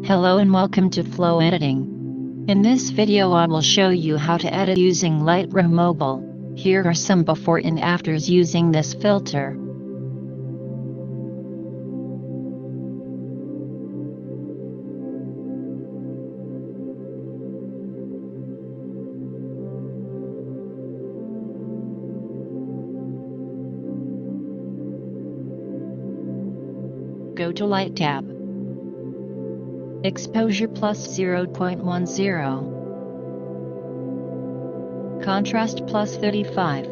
Hello and welcome to Flo Editing. In this video I will show you how to edit using Lightroom Mobile. Here are some before and afters using this filter. Go to Light tab. Exposure plus 0.10. Contrast plus 35.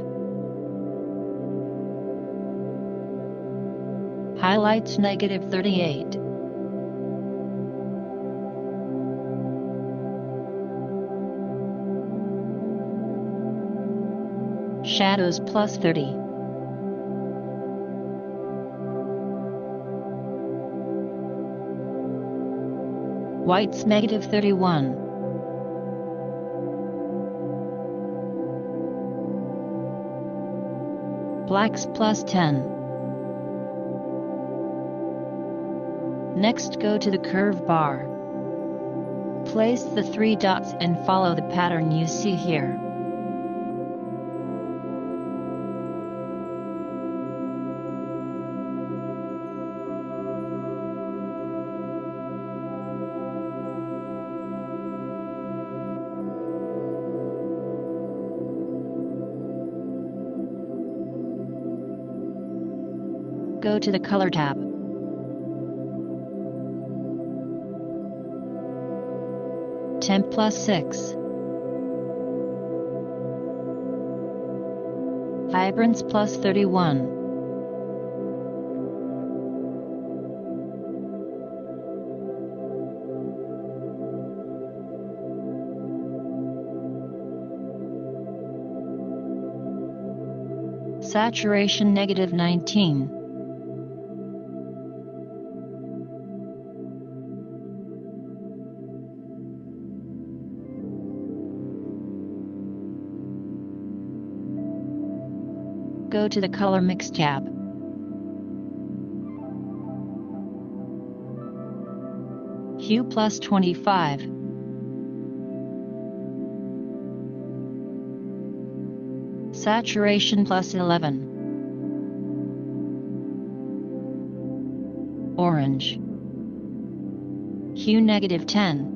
Highlights negative 38. Shadows plus 30. Whites negative 31. Blacks plus 10. Next go to the curve bar. Place the 3 dots and follow the pattern you see here. Go to the Color tab. Temp plus 6. Vibrance plus 31. Saturation negative 19. Go to the Color Mix tab. Hue plus 25. Saturation plus 11. Orange. Hue negative 10.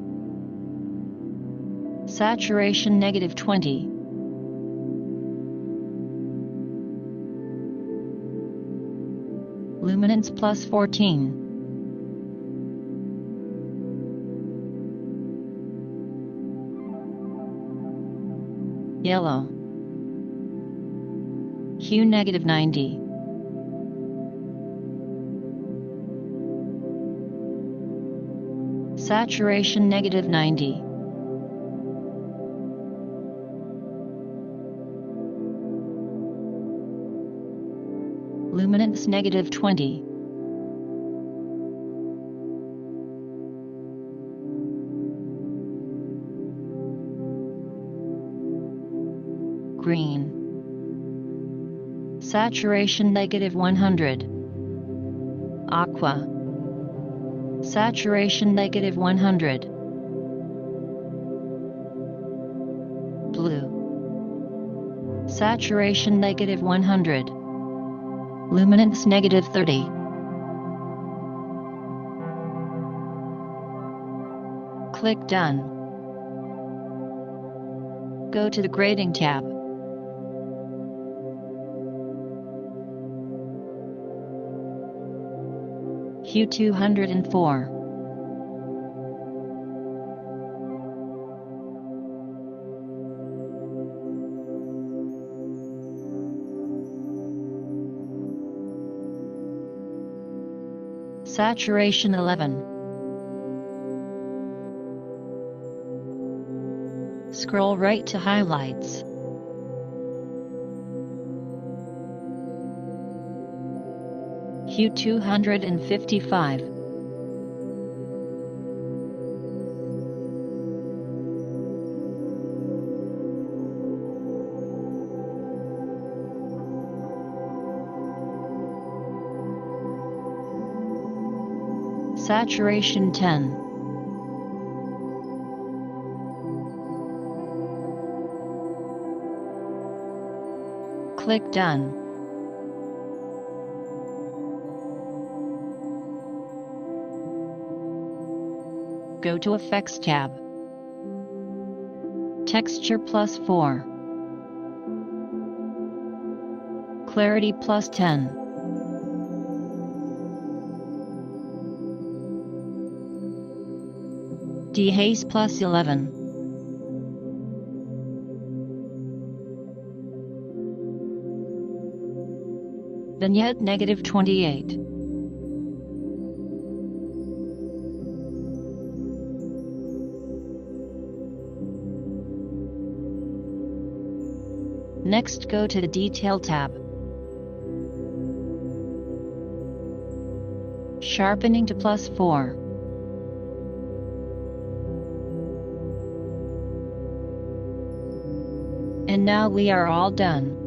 Saturation negative 20. Luminance plus 14. Yellow. Hue negative 90. Saturation negative 90. Luminance negative 20. Green. Saturation negative 100. Aqua. Saturation negative 100. Blue. Saturation negative 100. Luminance negative 30. Click Done. Go to the Grading tab. Hue 204. Saturation 11. Scroll right to Highlights. Hue 255. Saturation 10. Click Done. Go to Effects tab. Texture +4. Clarity +10. Dehaze +11. Vignette -28. Next, go to the Detail tab. Sharpening to +4. And now we are all done.